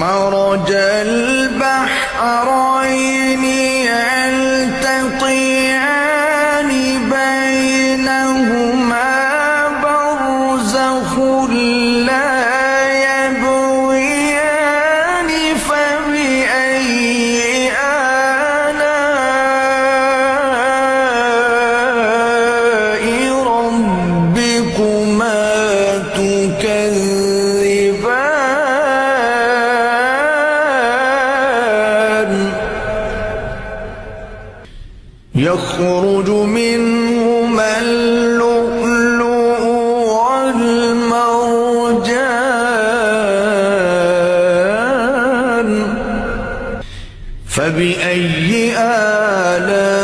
مرج البحرين يلتقيان بينهما برزخ لا يبغيان فبأي آلاء ربكما تكذبان يخرج منهما اللؤلؤ والمرجان فبأي آلاء